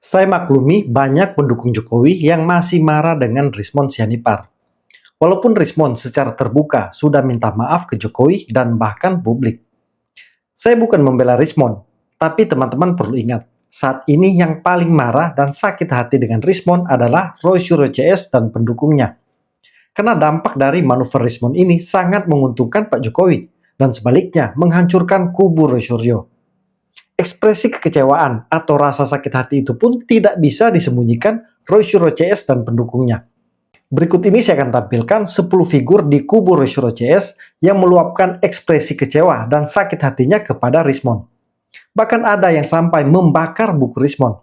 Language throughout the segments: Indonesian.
Saya maklumi banyak pendukung Jokowi yang masih marah dengan Rismon Sianipar. Walaupun Rismon secara terbuka sudah minta maaf ke Jokowi dan bahkan publik. Saya bukan membela Rismon, tapi teman-teman perlu ingat, saat ini yang paling marah dan sakit hati dengan Rismon adalah Roy Suryo CS dan pendukungnya. Karena dampak dari manuver Rismon ini sangat menguntungkan Pak Jokowi, dan sebaliknya menghancurkan kubu Roy Suryo. Ekspresi kekecewaan atau rasa sakit hati itu pun tidak bisa disembunyikan Roy Suryo CS dan pendukungnya. Berikut ini saya akan tampilkan 10 figur di kubu Roy Suryo CS yang meluapkan ekspresi kecewa dan sakit hatinya kepada Rismon. Bahkan ada yang sampai membakar buku Rismon.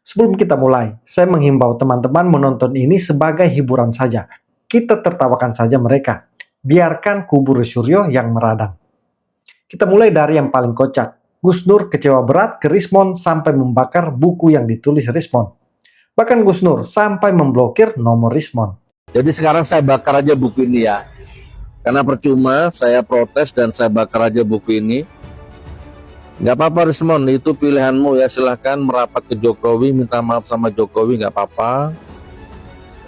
Sebelum kita mulai, saya menghimbau teman-teman menonton ini sebagai hiburan saja. Kita tertawakan saja mereka. Biarkan kubu Roy Suryo yang meradang. Kita mulai dari yang paling kocak. Gus Nur kecewa berat ke Rismon sampai membakar buku yang ditulis Rismon. Bahkan Gus Nur sampai memblokir nomor Rismon. Jadi sekarang saya bakar aja buku ini ya. Karena percuma saya protes dan saya bakar aja buku ini. Nggak apa-apa Rismon, itu pilihanmu ya, silahkan merapat ke Jokowi, minta maaf sama Jokowi, nggak apa-apa.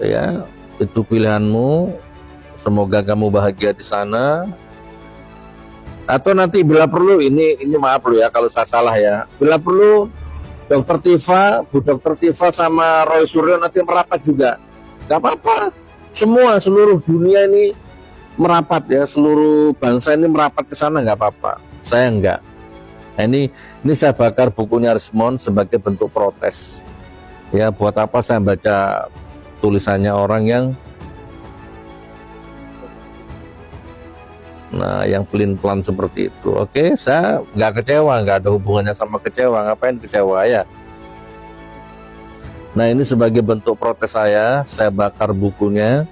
Ya, itu pilihanmu. Semoga kamu bahagia di sana. Atau nanti bila perlu, ini maaf lo ya kalau saya salah ya. Bila perlu Dokter Tifa, Bu Dokter Tifa sama Roy Suryo nanti merapat juga. Gak apa-apa. Semua seluruh dunia ini merapat ya, seluruh bangsa ini merapat ke sana, nggak apa-apa. Saya enggak. Nah, ini saya bakar bukunya Rismon sebagai bentuk protes. Ya, buat apa saya baca tulisannya orang yang yang pelin-pelan seperti itu. Oke, saya nggak kecewa, nggak ada hubungannya sama kecewa. Ngapain kecewa ya? Nah, ini sebagai bentuk protes saya bakar bukunya.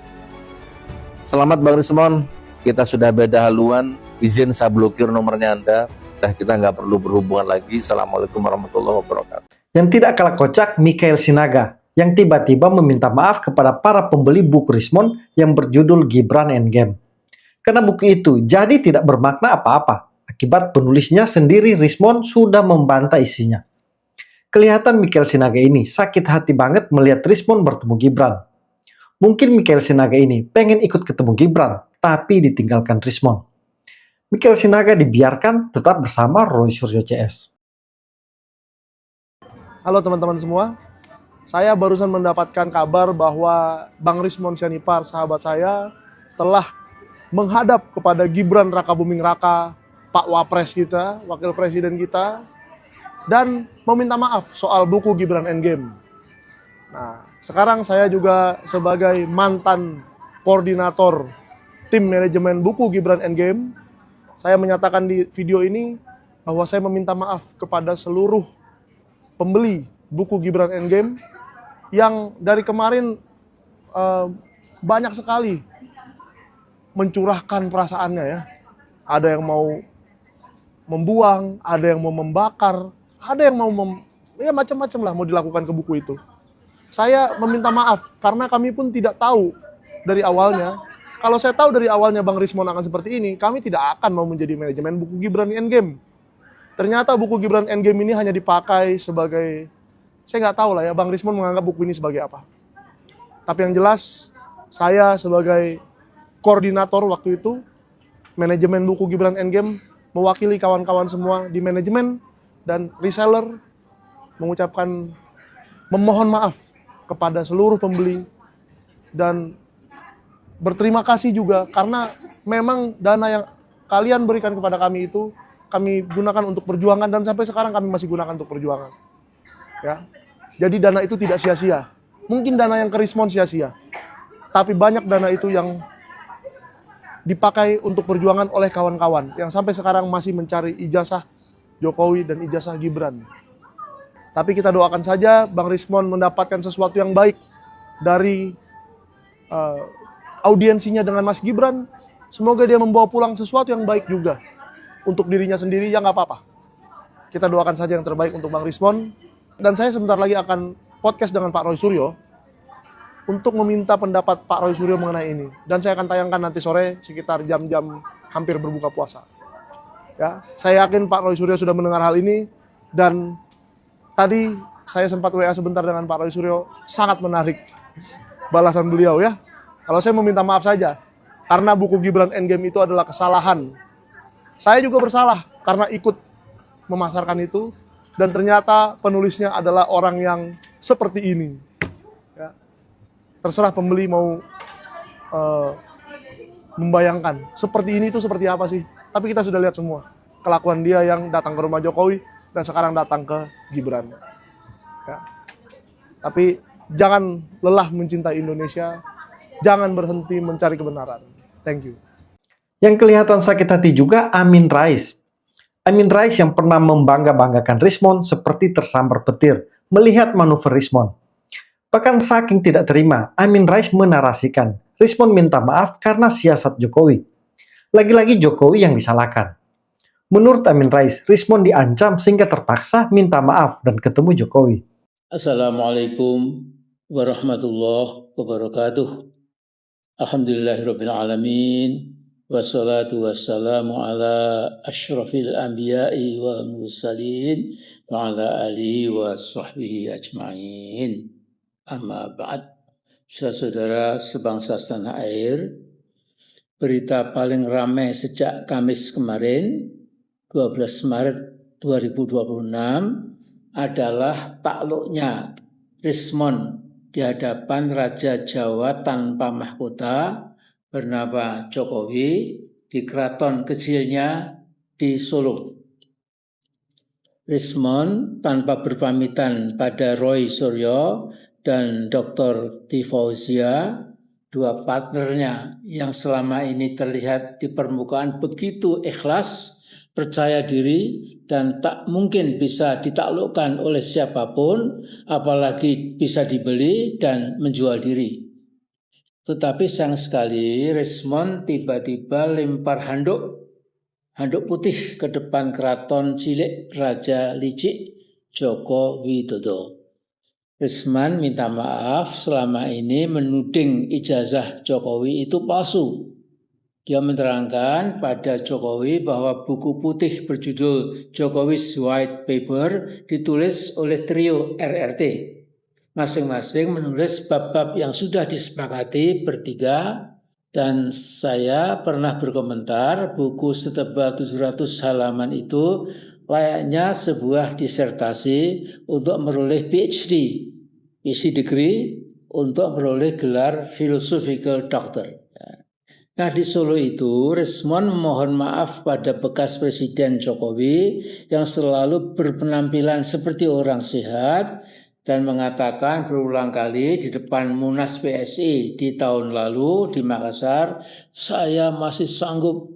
Selamat Bang Rismon, kita sudah beda haluan. Izin saya blokir nomornya Anda. Kita nggak perlu berhubungan lagi. Assalamualaikum warahmatullahi wabarakatuh. Yang tidak kalah kocak, Mikhail Sinaga, yang tiba-tiba meminta maaf kepada para pembeli buku Rismon yang berjudul Gibran Endgame. Karena buku itu jadi tidak bermakna apa-apa. Akibat penulisnya sendiri Rismon sudah membantah isinya. Kelihatan Mikhail Sinaga ini sakit hati banget melihat Rismon bertemu Gibran. Mungkin Mikhail Sinaga ini pengen ikut ketemu Gibran, tapi ditinggalkan Rismon. Mikhail Sinaga dibiarkan tetap bersama Roy Suryo CS. Halo teman-teman semua, saya barusan mendapatkan kabar bahwa Bang Rismon Sianipar, sahabat saya, telah menghadap kepada Gibran Rakabuming Raka, Pak Wapres kita, Wakil Presiden kita, dan meminta maaf soal buku Gibran Endgame. Nah, sekarang saya juga sebagai mantan koordinator tim manajemen buku Gibran Endgame, saya menyatakan di video ini bahwa saya meminta maaf kepada seluruh pembeli buku Gibran Endgame yang dari kemarin banyak sekali mencurahkan perasaannya ya. Ada yang mau membuang, ada yang mau membakar, ada yang mau ya macam-macam lah mau dilakukan ke buku itu. Saya meminta maaf karena kami pun tidak tahu dari awalnya. Kalau saya tahu dari awalnya Bang Rismon akan seperti ini, kami tidak akan mau menjadi manajemen buku Gibran Endgame. Ternyata buku Gibran Endgame ini hanya dipakai sebagai, saya nggak tahu lah ya, Bang Rismon menganggap buku ini sebagai apa. Tapi yang jelas, saya sebagai koordinator waktu itu, manajemen buku Gibran Endgame, mewakili kawan-kawan semua di manajemen dan reseller, mengucapkan memohon maaf kepada seluruh pembeli dan berterima kasih juga karena memang dana yang kalian berikan kepada kami itu kami gunakan untuk perjuangan dan sampai sekarang kami masih gunakan untuk perjuangan. Ya. Jadi dana itu tidak sia-sia. Mungkin dana yang ke Rismon sia-sia. Tapi banyak dana itu yang dipakai untuk perjuangan oleh kawan-kawan yang sampai sekarang masih mencari ijazah Jokowi dan ijazah Gibran. Tapi kita doakan saja Bang Rismon mendapatkan sesuatu yang baik dari audiensinya dengan Mas Gibran. Semoga dia membawa pulang sesuatu yang baik juga untuk dirinya sendiri, ya nggak apa-apa. Kita doakan saja yang terbaik untuk Bang Rismon. Dan saya sebentar lagi akan podcast dengan Pak Roy Suryo untuk meminta pendapat Pak Roy Suryo mengenai ini. Dan saya akan tayangkan nanti sore sekitar jam-jam hampir berbuka puasa. Ya, saya yakin Pak Roy Suryo sudah mendengar hal ini dan tadi saya sempat WA sebentar dengan Pak Roy Suryo, sangat menarik balasan beliau ya. Kalau saya meminta maaf saja, karena buku Gibran Endgame itu adalah kesalahan. Saya juga bersalah karena ikut memasarkan itu, dan ternyata penulisnya adalah orang yang seperti ini. Ya. Terserah pembeli mau membayangkan seperti ini itu seperti apa sih. Tapi kita sudah lihat semua kelakuan dia yang datang ke rumah Jokowi dan sekarang datang ke Gibran. Ya. Tapi jangan lelah mencintai Indonesia, jangan berhenti mencari kebenaran. Thank you. Yang kelihatan sakit hati juga Amin Rais. Amin Rais yang pernah membangga-banggakan Rismon seperti tersambar petir melihat manuver Rismon. Bahkan saking tidak terima, Amin Rais menarasikan Rismon minta maaf karena siasat Jokowi. Lagi-lagi Jokowi yang disalahkan. Menurut Amin Rais, Rismon diancam sehingga terpaksa minta maaf dan ketemu Jokowi. Assalamualaikum warahmatullahi wabarakatuh. Alhamdulillahirabbil alamin. Wassalatu wassalamu ala asyrafil anbiya'i wal mursalin wa ala alihi wa sahbihi ajma'in. Amma ba'd. Saudara sebangsa setanah air, berita paling ramai sejak Kamis kemarin, 12 Maret 2026, adalah takluknya Rismon di hadapan Raja Jawa tanpa mahkota bernama Jokowi di keraton kecilnya di Solo. Rismon tanpa berpamitan pada Roy Suryo dan Dr. Tifauzia, dua partnernya yang selama ini terlihat di permukaan begitu ikhlas, percaya diri, dan tak mungkin bisa ditaklukkan oleh siapapun, apalagi bisa dibeli dan menjual diri. Tetapi sayang sekali, Rismon tiba-tiba lempar handuk putih ke depan keraton cilik Raja Licik Joko Widodo. Rismon minta maaf selama ini menuding ijazah Jokowi itu palsu. Dia menerangkan pada Jokowi bahwa buku putih berjudul Jokowi's White Paper ditulis oleh trio RRT. Masing-masing menulis bab-bab yang sudah disepakati bertiga, dan saya pernah berkomentar buku setebal 700 halaman itu layaknya sebuah disertasi untuk meroleh PhD degree untuk meroleh gelar philosophical doctor. Nah, di Solo itu, Rismon memohon maaf pada bekas Presiden Jokowi yang selalu berpenampilan seperti orang sehat dan mengatakan berulang kali di depan Munas PSI di tahun lalu di Makassar, saya masih sanggup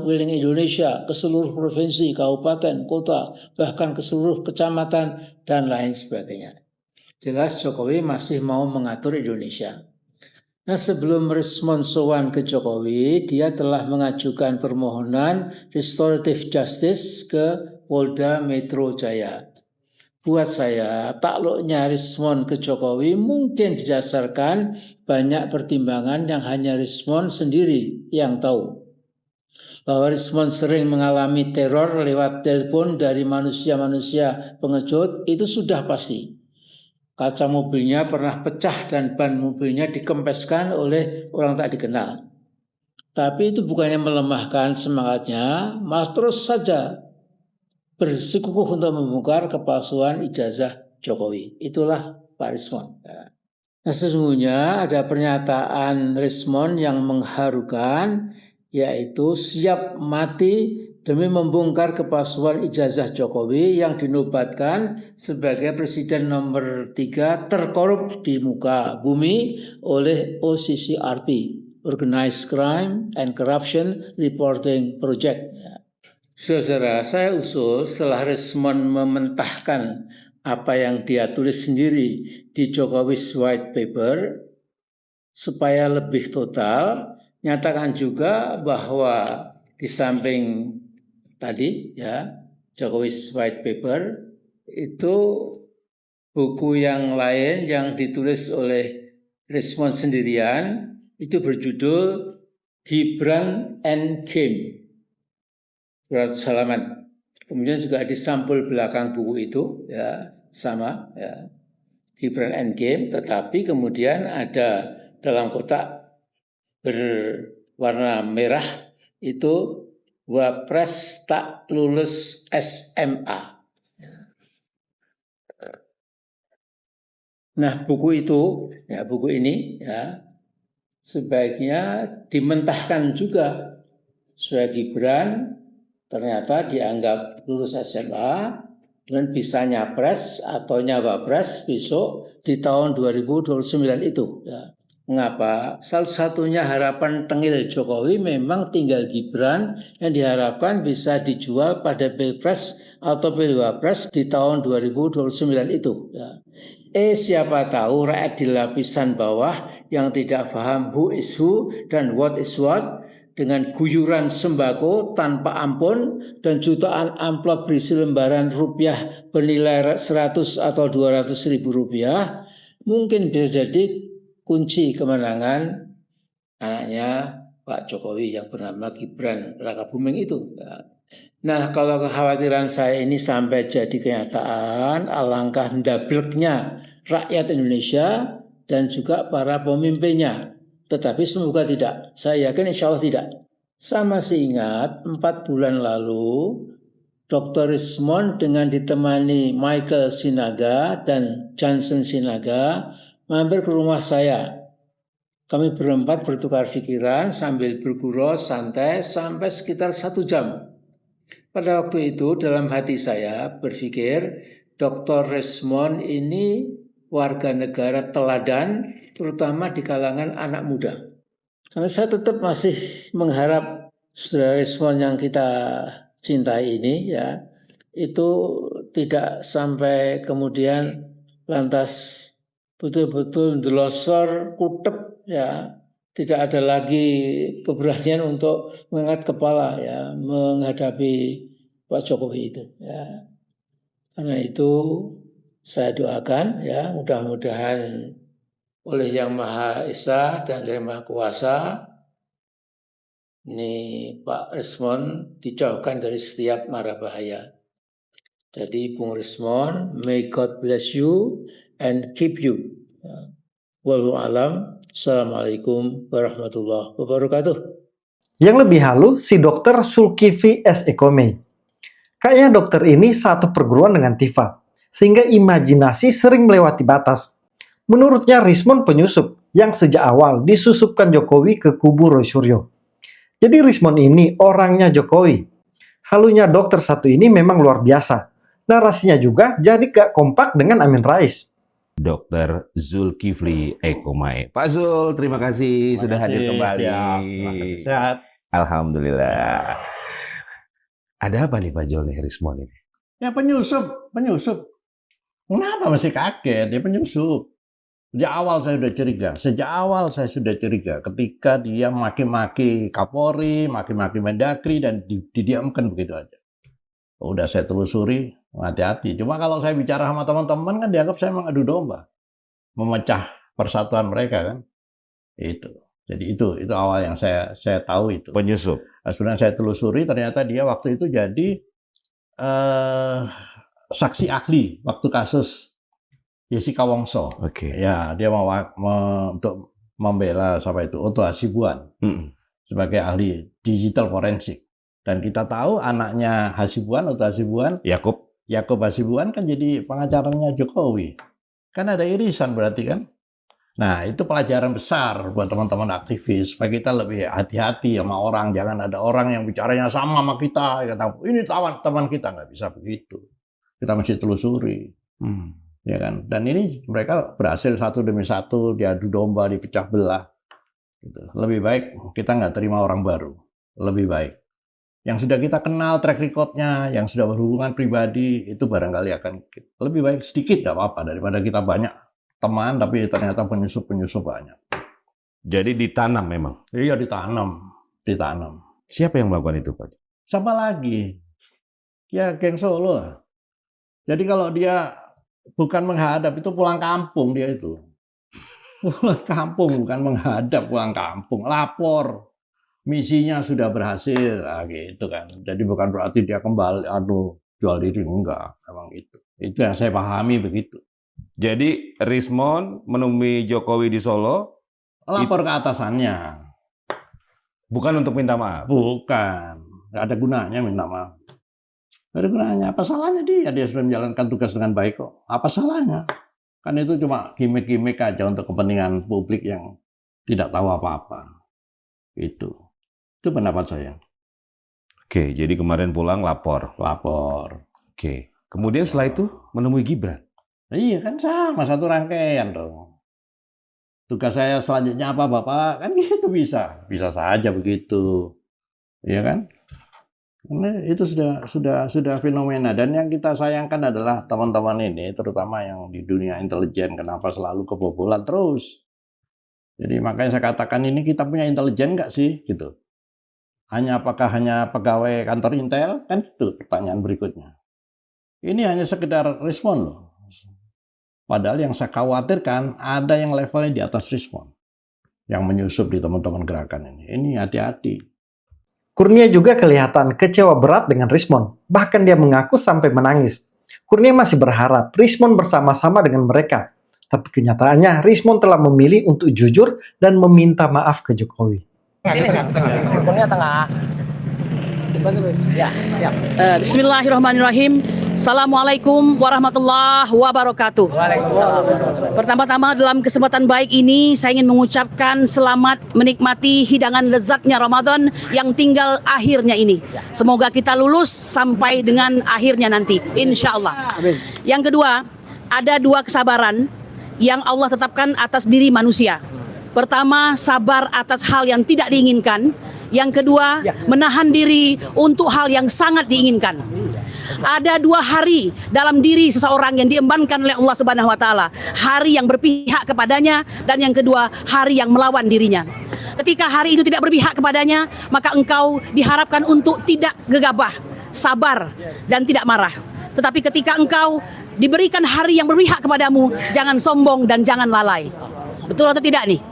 keliling Indonesia ke seluruh provinsi, kabupaten, kota, bahkan ke seluruh kecamatan, dan lain sebagainya. Jelas Jokowi masih mau mengatur Indonesia. Nah, sebelum Rismon sowan ke Jokowi, dia telah mengajukan permohonan restoratif justice ke Polda Metro Jaya. Buat saya, takluknya Rismon ke Jokowi mungkin didasarkan banyak pertimbangan yang hanya Rismon sendiri yang tahu. Bahwa Rismon sering mengalami teror lewat telepon dari manusia-manusia pengecut, itu sudah pasti. Kaca mobilnya pernah pecah dan ban mobilnya dikempeskan oleh orang tak dikenal. Tapi itu bukannya melemahkan semangatnya, malah terus saja bersikukuh untuk membongkar kepalsuan ijazah Jokowi. Itulah Pak Rismon. Nah, sesungguhnya ada pernyataan Rismon yang mengharukan, yaitu siap mati demi membongkar kepalsuan ijazah Jokowi yang dinobatkan sebagai Presiden nomor 3 terkorup di muka bumi oleh OCCRP, Organized Crime and Corruption Reporting Project. Saudara, saya usul setelah Rismon mementahkan apa yang dia tulis sendiri di Jokowi's White Paper, supaya lebih total, nyatakan juga bahwa di samping tadi ya Jokowi's White Paper itu buku yang lain yang ditulis oleh Rismon sendirian itu berjudul Gibran Endgame 200 halaman. Kemudian juga di sampul belakang buku itu ya sama ya, Gibran Endgame, tetapi kemudian ada dalam kotak berwarna merah itu Wapres tak lulus SMA. Nah, buku itu ya, buku ini ya sebaiknya dimentahkan juga supaya Gibran ternyata dianggap lulus SMA dan bisa nyapres atau nyawapres besok di tahun 2029 itu. Ya. Mengapa? Salah satunya harapan tengil Jokowi memang tinggal Gibran yang diharapkan bisa dijual pada Pilpres atau Pilwapres di tahun 2029 itu. Ya. Siapa tahu rakyat di lapisan bawah yang tidak paham who is who dan what is what dengan guyuran sembako tanpa ampun dan jutaan amplop berisi lembaran rupiah bernilai 100 atau 200 ribu rupiah mungkin bisa jadi kunci kemenangan anaknya Pak Jokowi yang bernama Gibran Rakabuming itu. Nah, kalau kekhawatiran saya ini sampai jadi kenyataan, alangkah ndableknya rakyat Indonesia dan juga para pemimpinnya. Tetapi semoga tidak. Saya yakin insya Allah tidak. Saya masih ingat 4 bulan lalu Dr. Rismond dengan ditemani Michael Sinaga dan Johnson Sinaga mampir ke rumah saya. Kami berempat bertukar pikiran sambil bergurau santai sampai sekitar 1 jam. Pada waktu itu dalam hati saya berpikir Dr. Rismond ini warga negara teladan terutama di kalangan anak muda. Karena saya tetap masih mengharap saudara Rismond yang kita cintai ini ya itu tidak sampai kemudian lantas betul-betul delosor kutep ya, tidak ada lagi keberanian untuk mengangkat kepala ya menghadapi Pak Jokowi itu ya. Karena itu saya doakan ya mudah-mudahan oleh Yang Maha Esa dan Yang Maha Kuasa ini Pak Rismond dijauhkan dari setiap mara bahaya. Jadi Bung Rismond, may God bless you and keep you. Wallahu alam. Assalamualaikum warahmatullahi wabarakatuh. Yang lebih halu, si dokter Zulkifli S. Ekome. Kayaknya dokter ini satu perguruan dengan Tifa, sehingga imajinasi sering melewati batas. Menurutnya Rismond penyusup yang sejak awal disusupkan Jokowi ke kubu Roy Suryo. Jadi Rismond ini orangnya Jokowi. Halunya dokter satu ini memang luar biasa. Narasinya juga jadi gak kompak dengan Amin Rais. Dr. Zulkifli Ekome. Pak Zul, terima kasih sudah hadir kembali. Ya, sehat. Alhamdulillah. Ada apa nih Pak Zul nih Rismond ini? Ya penyusup. Kenapa masih kaget? Dia penyusup. Sejak awal saya sudah curiga ketika dia maki-maki Kapolri, maki-maki Mendagri dan didiamkan begitu aja. Udah saya telusuri, hati-hati. Cuma kalau saya bicara sama teman-teman kan dianggap saya mengadu domba. Memecah persatuan mereka kan. Itu. Jadi itu awal yang saya tahu itu. Penyusup. Nah, sebenarnya saya telusuri ternyata dia waktu itu jadi saksi ahli waktu kasus Jessica Wongso. Oke. Ya, dia mau untuk membela Otto Hasibuan sebagai ahli digital forensik. Dan kita tahu anaknya Otto Hasibuan, Yakub Hasibuan kan jadi pengacaranya Jokowi. Kan ada irisan berarti kan? Nah, itu pelajaran besar buat teman-teman aktivis. Supaya kita lebih hati-hati sama orang. Jangan ada orang yang bicaranya sama kita. Kata, ini teman kita. Nggak bisa begitu. Kita mesti telusuri. Ya kan? Dan ini mereka berhasil satu demi satu. Diadu domba, dipecah belah. Gitu. Lebih baik kita nggak terima orang baru. Lebih baik. Yang sudah kita kenal track record-nya, yang sudah berhubungan pribadi, itu barangkali akan lebih baik sedikit nggak apa-apa daripada kita banyak teman tapi ternyata penyusup banyak. Jadi ditanam memang? Iya, ditanam. Siapa yang melakukan itu Pak? Siapa lagi? Ya geng Solo lah. Jadi kalau dia bukan menghadap, itu pulang kampung dia itu. Pulang kampung, bukan menghadap, pulang kampung. Lapor. misinya sudah berhasil, gitu kan. Jadi bukan berarti dia kembali, jual diri, enggak, memang itu. Itu yang saya pahami begitu. Jadi Rismond menemui Jokowi di Solo, Lapor ke atasannya. bukan untuk minta maaf. Bukan, nggak ada gunanya minta maaf. Nggak ada gunanya, apa salahnya dia sudah menjalankan tugas dengan baik kok. Apa salahnya? Kan itu cuma gimmick-gimmick aja untuk kepentingan publik yang tidak tahu apa-apa. Itu pendapat saya. Oke, jadi kemarin pulang lapor. Oke, kemudian setelah itu menemui Gibran. Iya kan sama, satu rangkaian dong. Tugas saya selanjutnya apa Bapak? Kan gitu bisa saja begitu, ya kan? Karena itu sudah fenomena, dan yang kita sayangkan adalah teman-teman ini, terutama yang di dunia intelijen, kenapa selalu kebobolan terus. Jadi makanya saya katakan ini kita punya intelijen nggak sih, gitu. Apakah hanya pegawai kantor Intel? Kan itu pertanyaan berikutnya. Ini hanya sekedar respon loh. Padahal yang saya khawatirkan ada yang levelnya di atas respon, yang menyusup di teman-teman gerakan ini. Ini hati-hati. Kurnia juga kelihatan kecewa berat dengan Rismond. Bahkan dia mengaku sampai menangis. Kurnia masih berharap Rismond bersama-sama dengan mereka. Tapi kenyataannya Rismond telah memilih untuk jujur dan meminta maaf ke Jokowi. Sini, Rismondnya tengah. Ya, siap. Bismillahirrahmanirrahim. Assalamualaikum warahmatullahi wabarakatuh. Waalaikumsalam. Pertama-tama dalam kesempatan baik ini saya ingin mengucapkan selamat menikmati hidangan lezatnya Ramadan yang tinggal akhirnya ini. Semoga kita lulus sampai dengan akhirnya nanti, insya Allah. Yang kedua, ada dua kesabaran yang Allah tetapkan atas diri manusia. Pertama, sabar atas hal yang tidak diinginkan. Yang kedua, menahan diri untuk hal yang sangat diinginkan. Ada dua hari dalam diri seseorang yang diembankan oleh Allah Subhanahu wa taala. Hari yang berpihak kepadanya, dan yang kedua, hari yang melawan dirinya. Ketika hari itu tidak berpihak kepadanya, maka engkau diharapkan untuk tidak gegabah, sabar, dan tidak marah. Tetapi ketika engkau diberikan hari yang berpihak kepadamu, jangan sombong dan jangan lalai. Betul atau tidak nih?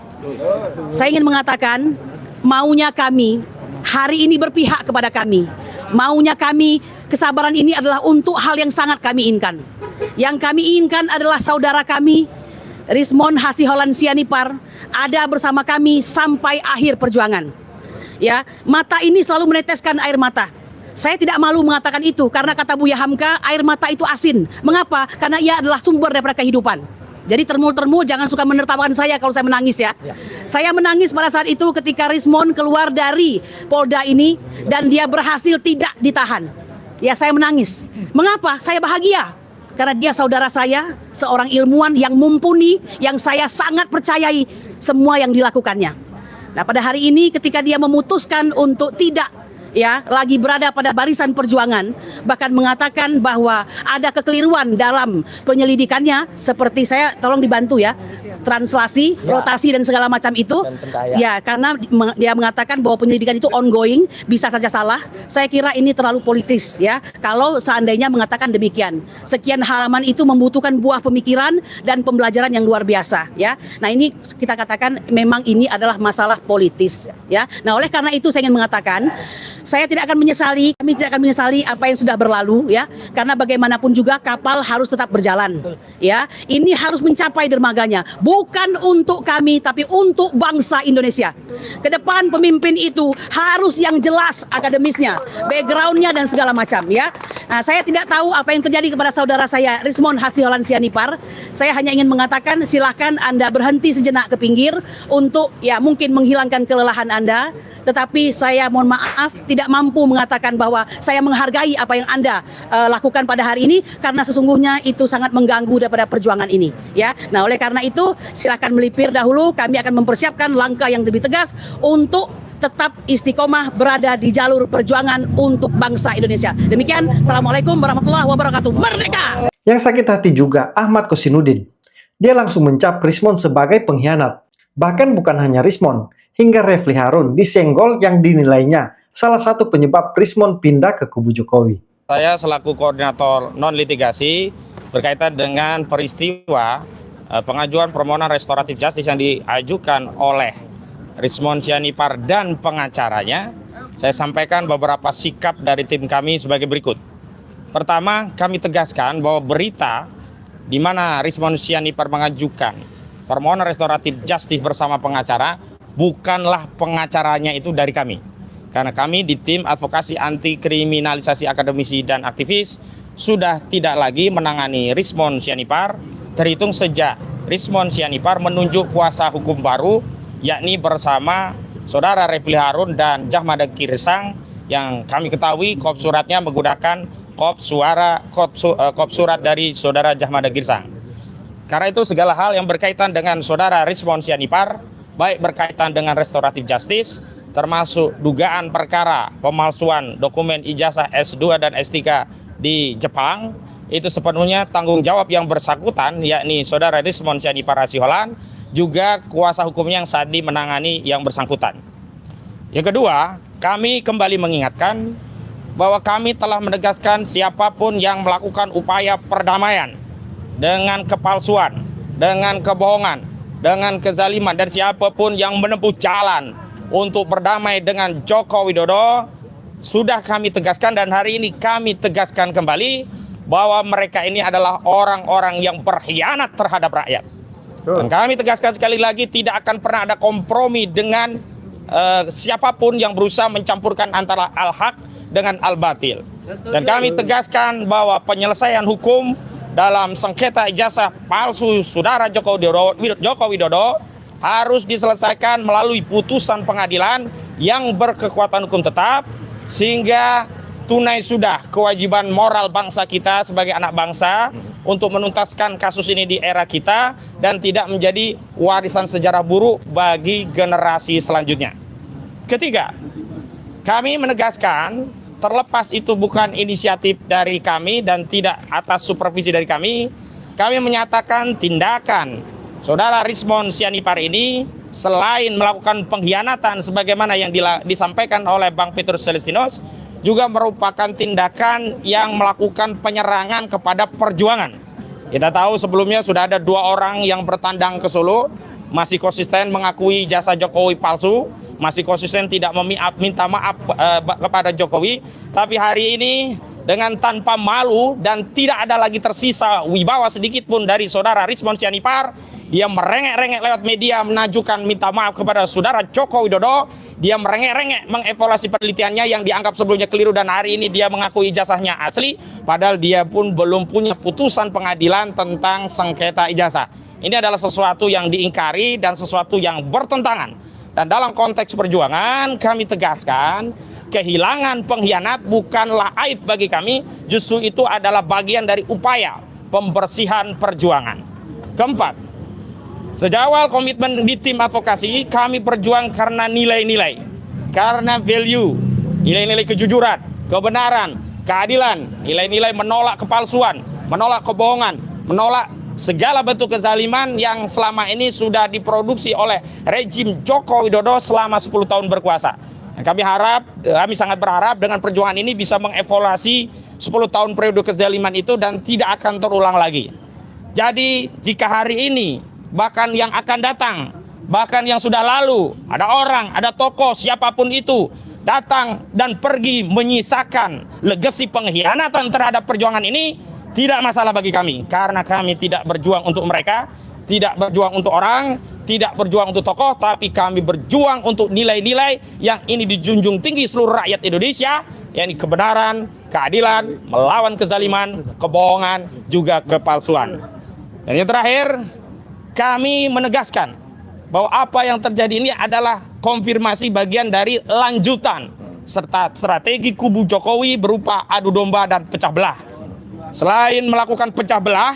Saya ingin mengatakan, maunya kami hari ini berpihak kepada kami. Maunya kami, kesabaran ini adalah untuk hal yang sangat kami inginkan. Yang kami inginkan adalah saudara kami Rismond Hasiholaun Sianipar ada bersama kami sampai akhir perjuangan. Ya, mata ini selalu meneteskan air mata. Saya tidak malu mengatakan itu, karena kata Buya Hamka, air mata itu asin. Mengapa? Karena ia adalah sumber daripada kehidupan. Jadi termul-termul, jangan suka menertawakan saya kalau saya menangis ya. Saya menangis pada saat itu ketika Rismond keluar dari Polda ini dan dia berhasil tidak ditahan. Ya, saya menangis. Mengapa? Saya bahagia. Karena dia saudara saya, seorang ilmuwan yang mumpuni, yang saya sangat percayai semua yang dilakukannya. Nah, pada hari ini ketika dia memutuskan untuk tidak lagi berada pada barisan perjuangan, bahkan mengatakan bahwa ada kekeliruan dalam penyelidikannya, seperti saya tolong dibantu ya, translasi, rotasi dan segala macam itu. Ya, karena dia mengatakan bahwa penyelidikan itu ongoing, bisa saja salah. Saya kira ini terlalu politis ya, kalau seandainya mengatakan demikian. Sekian halaman itu membutuhkan buah pemikiran dan pembelajaran yang luar biasa ya. Nah, ini kita katakan memang ini adalah masalah politis ya. Nah, oleh karena itu saya ingin mengatakan, saya tidak akan menyesali, kami tidak akan menyesali apa yang sudah berlalu ya, karena bagaimanapun juga kapal harus tetap berjalan ya. Ini harus mencapai dermaganya, bukan untuk kami tapi untuk bangsa Indonesia. Ke depan pemimpin itu harus yang jelas akademisnya, backgroundnya dan segala macam ya. Nah, saya tidak tahu apa yang terjadi kepada saudara saya Rismond Hasiholaun Sianipar. Saya hanya ingin mengatakan silahkan Anda berhenti sejenak ke pinggir untuk ya mungkin menghilangkan kelelahan Anda. Tetapi saya mohon maaf tidak mampu mengatakan bahwa saya menghargai apa yang Anda lakukan pada hari ini, karena sesungguhnya itu sangat mengganggu daripada perjuangan ini ya. Nah, oleh karena itu silakan melipir dahulu, kami akan mempersiapkan langkah yang lebih tegas untuk tetap istiqomah berada di jalur perjuangan untuk bangsa Indonesia. Demikian, Assalamualaikum warahmatullahi wabarakatuh. Merdeka! Yang sakit hati juga Ahmad Kosinudin. Dia langsung mencap Rismond sebagai pengkhianat. Bahkan bukan hanya Rismond, hingga Refli Harun disenggol yang dinilainya salah satu penyebab Rismond pindah ke kubu Jokowi. Saya selaku koordinator non-litigasi berkaitan dengan peristiwa pengajuan permohonan restoratif justice yang diajukan oleh Rismond Sianipar dan pengacaranya, saya sampaikan beberapa sikap dari tim kami sebagai berikut. Pertama, kami tegaskan bahwa berita di mana Rismond Sianipar mengajukan permohonan restoratif justice bersama pengacara, bukanlah pengacaranya itu dari kami. Karena kami di tim advokasi anti kriminalisasi akademisi dan aktivis sudah tidak lagi menangani Rismond Sianipar, terhitung sejak Rismond Sianipar menunjuk kuasa hukum baru, yakni bersama Saudara Refli Harun dan Jahmada Girsang, yang kami ketahui kop suratnya menggunakan kop surat dari Saudara Jahmada Girsang. Karena itu segala hal yang berkaitan dengan Saudara Rismond Sianipar, baik berkaitan dengan restoratif justice, termasuk dugaan perkara pemalsuan dokumen ijazah S2 dan S3 di Jepang, itu sepenuhnya tanggung jawab yang bersangkutan, yakni Saudara Rismond Sianipar Siholan, juga kuasa hukumnya yang saat ini menangani yang bersangkutan. Yang kedua, kami kembali mengingatkan bahwa kami telah menegaskan siapapun yang melakukan upaya perdamaian dengan kepalsuan, dengan kebohongan, dengan kezaliman, dan siapapun yang menempuh jalan untuk berdamai dengan Joko Widodo, sudah kami tegaskan dan hari ini kami tegaskan kembali bahwa mereka ini adalah orang-orang yang berkhianat terhadap rakyat. Dan kami tegaskan sekali lagi, tidak akan pernah ada kompromi dengan siapapun yang berusaha mencampurkan antara al-haq dengan al-batil. Dan kami tegaskan bahwa penyelesaian hukum dalam sengketa ijazah palsu Saudara Joko Widodo harus diselesaikan melalui putusan pengadilan yang berkekuatan hukum tetap, sehingga tunai sudah kewajiban moral bangsa kita sebagai anak bangsa untuk menuntaskan kasus ini di era kita dan tidak menjadi warisan sejarah buruk bagi generasi selanjutnya. Ketiga, kami menegaskan, terlepas itu bukan inisiatif dari kami dan tidak atas supervisi dari kami menyatakan tindakan Saudara Rismond Sianipar ini selain melakukan pengkhianatan sebagaimana yang disampaikan oleh Bang Petrus Celestinus, juga merupakan tindakan yang melakukan penyerangan kepada perjuangan. Kita tahu sebelumnya sudah ada 2 orang yang bertandang ke Solo, masih konsisten mengakui jasa Jokowi palsu, masih konsisten tidak minta maaf kepada Jokowi, tapi hari ini dengan tanpa malu dan tidak ada lagi tersisa wibawa sedikit pun dari Saudara Rismond Sianipar, dia merengek-rengek lewat media menajukan minta maaf kepada Saudara Joko Widodo. Dia merengek-rengek mengevaluasi penelitiannya yang dianggap sebelumnya keliru, dan hari ini dia mengakui ijazahnya asli, padahal dia pun belum punya putusan pengadilan tentang sengketa ijazah. Ini adalah sesuatu yang diingkari dan sesuatu yang bertentangan. Dan dalam konteks perjuangan kami tegaskan, kehilangan pengkhianat bukanlah aib bagi kami, justru itu adalah bagian dari upaya pembersihan perjuangan. Keempat, sejak awal komitmen di tim advokasi, kami berjuang karena nilai-nilai, karena value, nilai-nilai kejujuran, kebenaran, keadilan, nilai-nilai menolak kepalsuan, menolak kebohongan, menolak segala bentuk kezaliman yang selama ini sudah diproduksi oleh rejim Joko Widodo selama 10 tahun berkuasa. Dan kami sangat berharap dengan perjuangan ini bisa mengevaluasi 10 tahun periode kezaliman itu dan tidak akan terulang lagi. Jadi jika hari ini, bahkan yang akan datang, bahkan yang sudah lalu, ada orang, ada tokoh, siapapun itu datang dan pergi menyisakan legasi pengkhianatan terhadap perjuangan ini, tidak masalah bagi kami, karena kami tidak berjuang untuk mereka, tidak berjuang untuk orang, tidak berjuang untuk tokoh, tapi kami berjuang untuk nilai-nilai yang ini dijunjung tinggi seluruh rakyat Indonesia, yakni kebenaran, keadilan, melawan kezaliman, kebohongan, juga kepalsuan. Dan yang terakhir, kami menegaskan bahwa apa yang terjadi ini adalah konfirmasi bagian dari lanjutan serta strategi kubu Jokowi berupa adu domba dan pecah belah. Selain melakukan pecah belah,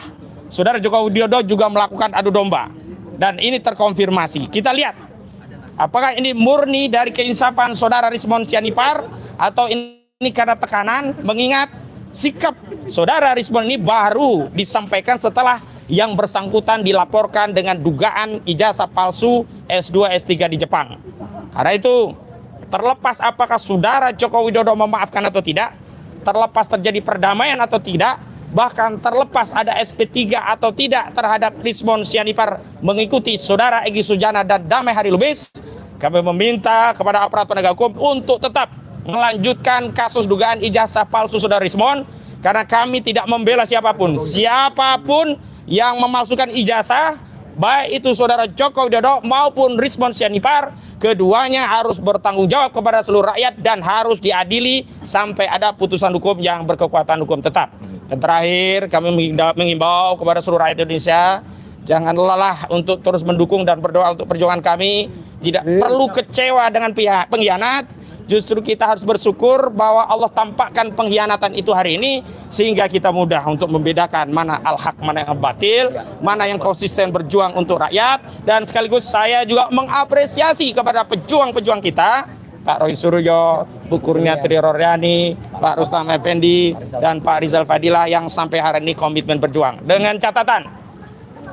Saudara Joko Widodo juga melakukan adu domba. Dan ini terkonfirmasi. Kita lihat, apakah ini murni dari keinsafan Saudara Rismond Sianipar, atau ini karena tekanan, mengingat sikap Saudara Rismond ini baru disampaikan setelah yang bersangkutan dilaporkan dengan dugaan ijazah palsu S2, S3 di Jepang. Karena itu, terlepas apakah Saudara Joko Widodo memaafkan atau tidak, terlepas terjadi perdamaian atau tidak, bahkan terlepas ada SP3 atau tidak terhadap Rismond Sianipar mengikuti Saudara Egy Sujana dan Damai Hari Lubis, kami meminta kepada aparat penegak hukum untuk tetap melanjutkan kasus dugaan ijazah palsu saudara Rismon, karena kami tidak membela siapapun. Siapapun yang memalsukan ijazah, baik itu saudara Joko Widodo maupun Rismon Sianipar, keduanya harus bertanggung jawab kepada seluruh rakyat dan harus diadili sampai ada putusan hukum yang berkekuatan hukum tetap. Dan terakhir, kami mengimbau kepada seluruh rakyat Indonesia, jangan lelah untuk terus mendukung dan berdoa untuk perjuangan kami. Tidak perlu kecewa dengan pihak pengkhianat. Justru kita harus bersyukur bahwa Allah tampakkan pengkhianatan itu hari ini, sehingga kita mudah untuk membedakan mana al-haq, mana yang batil, mana yang konsisten berjuang untuk rakyat. Dan sekaligus saya juga mengapresiasi kepada pejuang-pejuang kita, Pak Roy Suryo, Bu Kurnia Triroryani, Pak Rustam Effendi, dan Pak Rizal Fadilah yang sampai hari ini komitmen berjuang. Dengan catatan,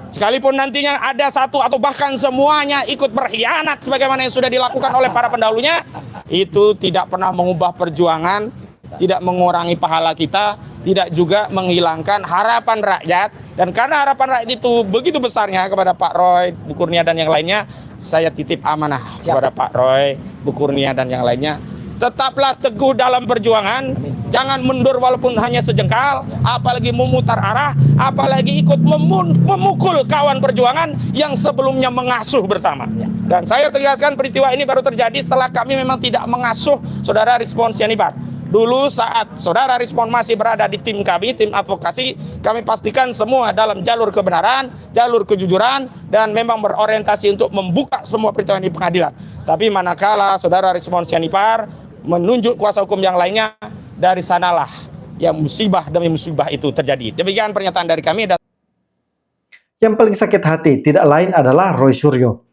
sekalipun nantinya ada satu atau bahkan semuanya ikut berkhianat sebagaimana yang sudah dilakukan oleh para pendahulunya, itu tidak pernah mengubah perjuangan, tidak mengurangi pahala kita, tidak juga menghilangkan harapan rakyat. Dan karena harapan rakyat itu begitu besarnya kepada Pak Roy, Bu Kurnia dan yang lainnya, saya titip amanah kepada Pak Roy, Bu Kurnia dan yang lainnya. Tetaplah teguh dalam perjuangan, jangan mundur walaupun hanya sejengkal, apalagi memutar arah, apalagi ikut memukul kawan perjuangan yang sebelumnya mengasuh bersama. Dan saya tegaskan peristiwa ini baru terjadi setelah kami memang tidak mengasuh saudara Rismon Sianipar. Dulu saat saudara Rismon masih berada di tim kami, tim advokasi, kami pastikan semua dalam jalur kebenaran, jalur kejujuran, dan memang berorientasi untuk membuka semua peristiwa ini pengadilan. Tapi manakala saudara Rismon Sianipar menunjuk kuasa hukum yang lainnya, dari sanalah yang musibah demi musibah itu terjadi. Demikian pernyataan dari kami. Yang paling sakit hati tidak lain adalah Roy Suryo.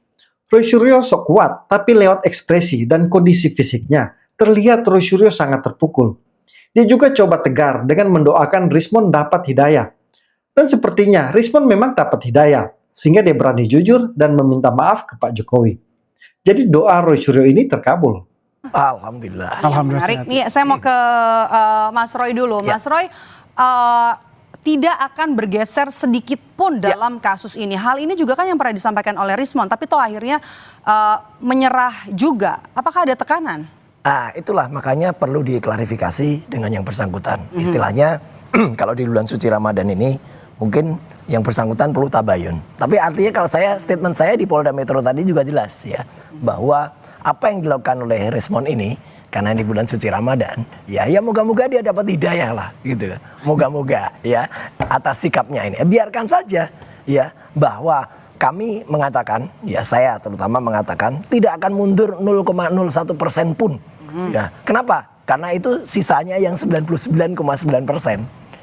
Roy Suryo sok kuat, tapi lewat ekspresi dan kondisi fisiknya, terlihat Roy Suryo sangat terpukul. Dia juga coba tegar dengan mendoakan Rismon dapat hidayah. Dan sepertinya Rismon memang dapat hidayah, sehingga dia berani jujur dan meminta maaf ke Pak Jokowi. Jadi doa Roy Suryo ini terkabul. Alhamdulillah. Alhamdulillah. Menarik. Nih, saya mau ke Mas Roy dulu. Mas Roy, tidak akan bergeser sedikit pun dalam kasus ini. Hal ini juga kan yang pernah disampaikan oleh Rismon, tapi toh akhirnya menyerah juga. Apakah ada tekanan? Itulah makanya perlu diklarifikasi dengan yang bersangkutan. Istilahnya kalau di bulan suci Ramadan ini mungkin yang bersangkutan perlu tabayun. Tapi artinya kalau statement saya di Polda Metro tadi juga jelas ya, bahwa apa yang dilakukan oleh Rismon ini karena di bulan suci Ramadan, ya moga-moga dia dapat hidayah lah gitu. Moga-moga ya atas sikapnya ini. Biarkan saja ya, bahwa kami mengatakan, ya saya terutama mengatakan tidak akan mundur 0,01% pun. Ya, kenapa? Karena itu sisanya yang 99,9%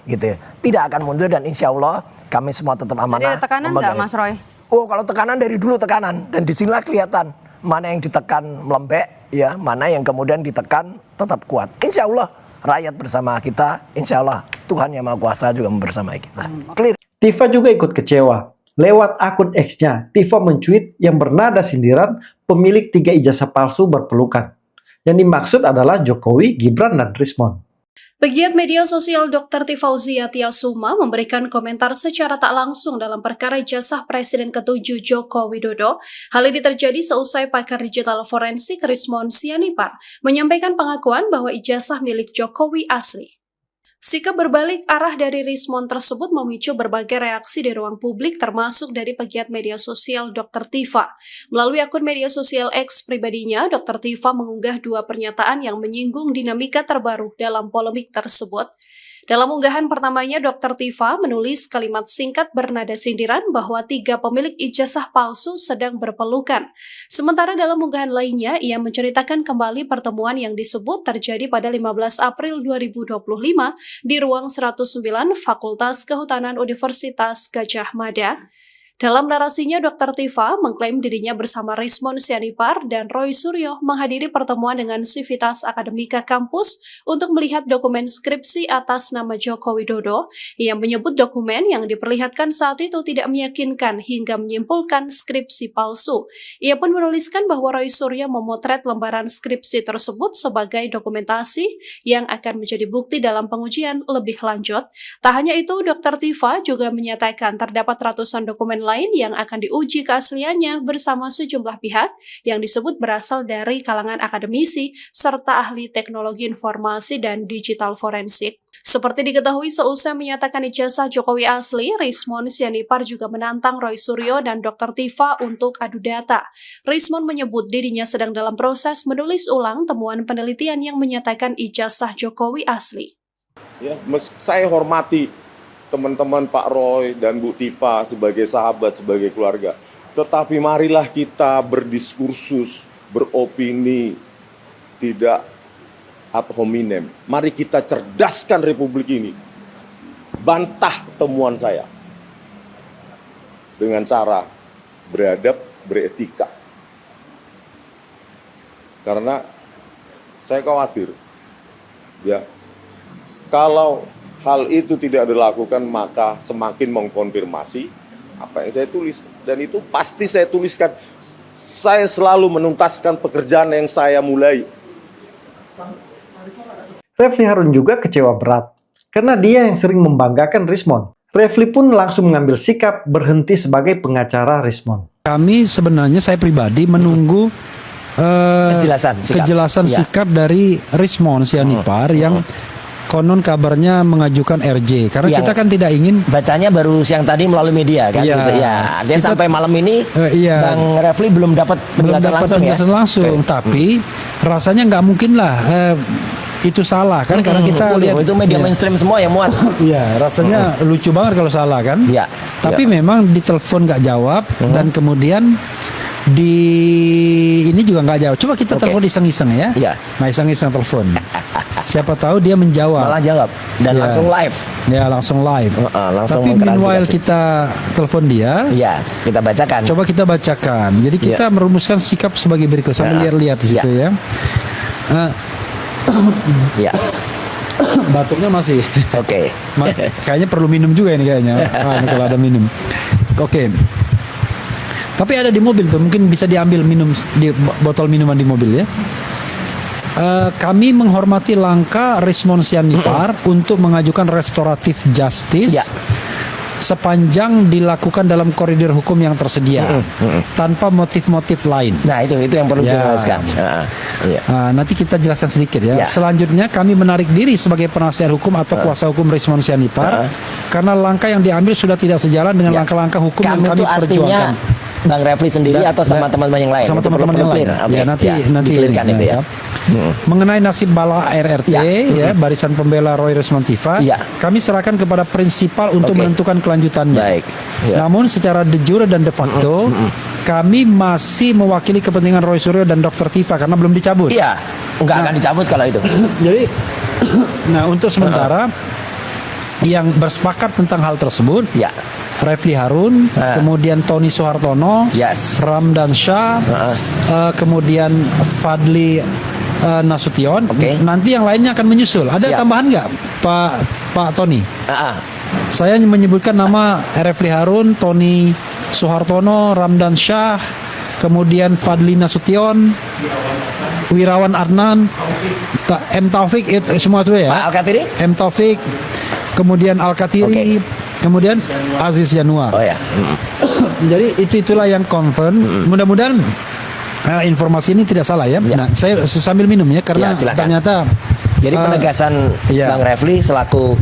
gitu ya. Tidak akan mundur dan insya Allah kami semua tetap amanah. Jadi ada tekanan nggak Mas Roy? Oh, kalau tekanan dari dulu tekanan, dan disinilah kelihatan mana yang ditekan melembek, ya mana yang kemudian ditekan tetap kuat. Insya Allah rakyat bersama kita, insya Allah Tuhan Yang Maha Kuasa juga membersamai kita. Clear. Tifa juga ikut kecewa. Lewat akun X-nya, Tifa mencuit yang bernada sindiran pemilik 3 ijazah palsu berpelukan. Yang dimaksud adalah Jokowi, Gibran, dan Rismon. Pegiat media sosial Dr. Tifauzia Tiasuma memberikan komentar secara tak langsung dalam perkara ijazah Presiden ke-7 Joko Widodo. Hal ini terjadi seusai pakar digital forensik Rismon Sianipar menyampaikan pengakuan bahwa ijazah milik Jokowi asli. Sikap berbalik arah dari Rismon tersebut memicu berbagai reaksi di ruang publik termasuk dari pegiat media sosial Dr. Tifa. Melalui akun media sosial X pribadinya, Dr. Tifa mengunggah 2 pernyataan yang menyinggung dinamika terbaru dalam polemik tersebut. Dalam unggahan pertamanya, Dr. Tifa menulis kalimat singkat bernada sindiran bahwa 3 pemilik ijazah palsu sedang berpelukan. Sementara dalam unggahan lainnya, ia menceritakan kembali pertemuan yang disebut terjadi pada 15 April 2025 di ruang 109 Fakultas Kehutanan Universitas Gadjah Mada. Dalam narasinya, Dr. Tifa mengklaim dirinya bersama Rismon Sianipar dan Roy Suryo menghadiri pertemuan dengan Sivitas Akademika Kampus untuk melihat dokumen skripsi atas nama Joko Widodo. Ia menyebut dokumen yang diperlihatkan saat itu tidak meyakinkan hingga menyimpulkan skripsi palsu. Ia pun menuliskan bahwa Roy Suryo memotret lembaran skripsi tersebut sebagai dokumentasi yang akan menjadi bukti dalam pengujian lebih lanjut. Tak hanya itu, Dr. Tifa juga menyatakan terdapat ratusan dokumen lain yang akan diuji keasliannya bersama sejumlah pihak yang disebut berasal dari kalangan akademisi serta ahli teknologi informasi dan digital forensik. Seperti diketahui seusai menyatakan ijazah Jokowi asli, Rismon Sianipar juga menantang Roy Suryo dan Dr. Tifa untuk adu data. Rismon menyebut dirinya sedang dalam proses menulis ulang temuan penelitian yang menyatakan ijazah Jokowi asli. Ya, saya hormati teman-teman Pak Roy dan Bu Tifa sebagai sahabat, sebagai keluarga. Tetapi marilah kita berdiskursus, beropini, tidak ad hominem. Mari kita cerdaskan Republik ini. Bantah temuan saya dengan cara beradab, beretika. Karena saya khawatir, ya, kalau hal itu tidak dilakukan maka semakin mengkonfirmasi apa yang saya tulis. Dan itu pasti saya tuliskan. Saya selalu menuntaskan pekerjaan yang saya mulai. Refli Harun juga kecewa berat, karena dia yang sering membanggakan Rismon. Refli pun langsung mengambil sikap berhenti sebagai pengacara Rismon. Kami sebenarnya, saya pribadi menunggu kejelasan sikap dari Rismon Sianipar yang konon kabarnya mengajukan RJ. Karena kita kan tidak ingin... Bacanya baru siang tadi melalui media kan? Ya, artinya sampai malam ini Bang Refli belum dapat penjelasan langsung. Tapi rasanya nggak mungkin lah itu salah kan, karena kita lihat itu media mainstream semua yang muat. Iya, rasanya lucu banget kalau salah kan. Tapi memang ditelepon nggak jawab dan kemudian ini juga nggak jawab. Coba kita telepon iseng-iseng ya. Nah, iseng-iseng telepon. Siapa tahu dia menjawab. Malah jawab dan langsung live. Ya, langsung live. Tapi meanwhile kita telepon dia. Kita bacakan. Coba kita bacakan. Jadi kita merumuskan sikap sebagai berikut. Sambil lihat-lihat di situ ya. Batuknya masih. Kayaknya perlu minum juga ini kayaknya. Kalau ada minum. Tapi ada di mobil tuh, mungkin bisa diambil minum di botol minuman di mobil ya. Kami menghormati langkah Rismon Sianipar untuk mengajukan restoratif justice sepanjang dilakukan dalam koridor hukum yang tersedia tanpa motif-motif lain. Nah, itu yang perlu dijelaskan. Nanti kita jelaskan sedikit ya. Selanjutnya kami menarik diri sebagai penasihat hukum atau kuasa hukum Rismon Sianipar karena langkah yang diambil sudah tidak sejalan dengan langkah-langkah hukum yang kami perjuangkan. Bang Refli sendiri atau sama teman-teman yang lain? Sama teman-teman yang lain. Ya, nanti itu ya. Mengenai nasib bala RRT ya, Barisan Pembela Roy Rismon Tifa, kami serahkan kepada prinsipal untuk menentukan kelanjutannya. Namun secara de jure dan de facto kami masih mewakili kepentingan Roy Suryo dan Dr. Tifa karena belum dicabut. Nggak akan dicabut kalau itu. Jadi, untuk sementara yang bersepakat tentang hal tersebut, Refli Harun, kemudian Tony Soehartono, Ramdan Shah, kemudian Fadli Nasution. Nanti yang lainnya akan menyusul. Ada tambahan nggak, Pak Tony? Saya menyebutkan nama Refli Harun, Tony Soehartono, Ramdan Shah, kemudian Fadli Nasution, Wirawan Adnan, M Taufik, itu semua itu ya. Al-Katiri? M Taufik, kemudian Al-Katiri, kemudian Aziz Yanuar. Jadi itulah yang confirm. Mudah-mudahan informasi ini tidak salah ya. Nah, saya sambil minum ya karena ternyata. Jadi penegasan Bang Refli selaku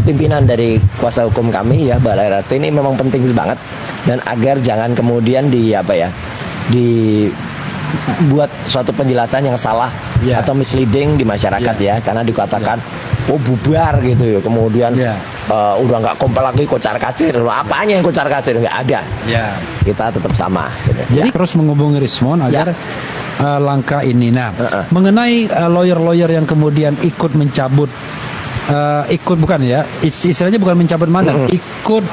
pimpinan dari kuasa hukum kami ya, Balai RRT ini memang penting banget, dan agar jangan kemudian dibuat suatu penjelasan yang salah atau misleading di masyarakat ya, karena dikatakan bubar gitu ya, kemudian udah nggak kompel lagi, kocar kacir. Apanya yang kocar kacir? Nggak ada. Kita tetap sama gitu. Jadi terus menghubungi Rismon agar langkah ini. Nah, mengenai lawyer-lawyer yang kemudian ikut mencabut, istilahnya bukan mencabut mandat, ikut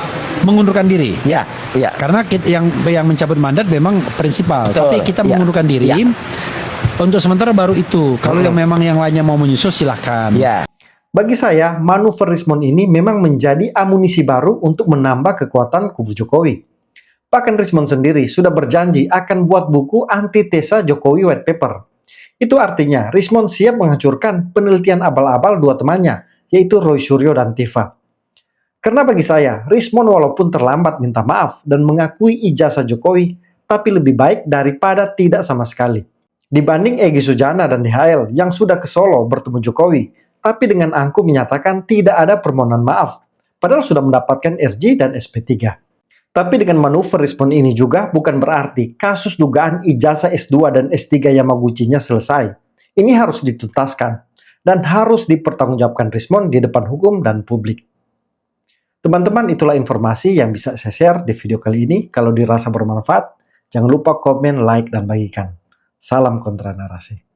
mengundurkan diri. Karena yang mencabut mandat memang prinsipal, tapi kita mengundurkan diri. Untuk sementara baru itu. Kalau yang memang yang lainnya mau menyusul silahkan. Bagi saya, manuver Rismon ini memang menjadi amunisi baru untuk menambah kekuatan kubu Jokowi. Bahkan Rismon sendiri sudah berjanji akan buat buku antitesa Jokowi White Paper. Itu artinya Rismon siap menghancurkan penelitian abal-abal dua temannya, yaitu Roy Suryo dan Tifa. Karena bagi saya, Rismond walaupun terlambat minta maaf dan mengakui ijazah Jokowi, tapi lebih baik daripada tidak sama sekali. Dibanding Egy Sujana dan DHL yang sudah ke Solo bertemu Jokowi, tapi dengan angkuh menyatakan tidak ada permohonan maaf, padahal sudah mendapatkan RJ dan SP3. Tapi dengan manuver Rismond ini juga bukan berarti kasus dugaan ijazah S2 dan S3 Yamaguchi-nya selesai. Ini harus dituntaskan dan harus dipertanggungjawabkan Rismond di depan hukum dan publik. Teman-teman, itulah informasi yang bisa saya share di video kali ini. Kalau dirasa bermanfaat, jangan lupa komen, like, dan bagikan. Salam kontra narasi.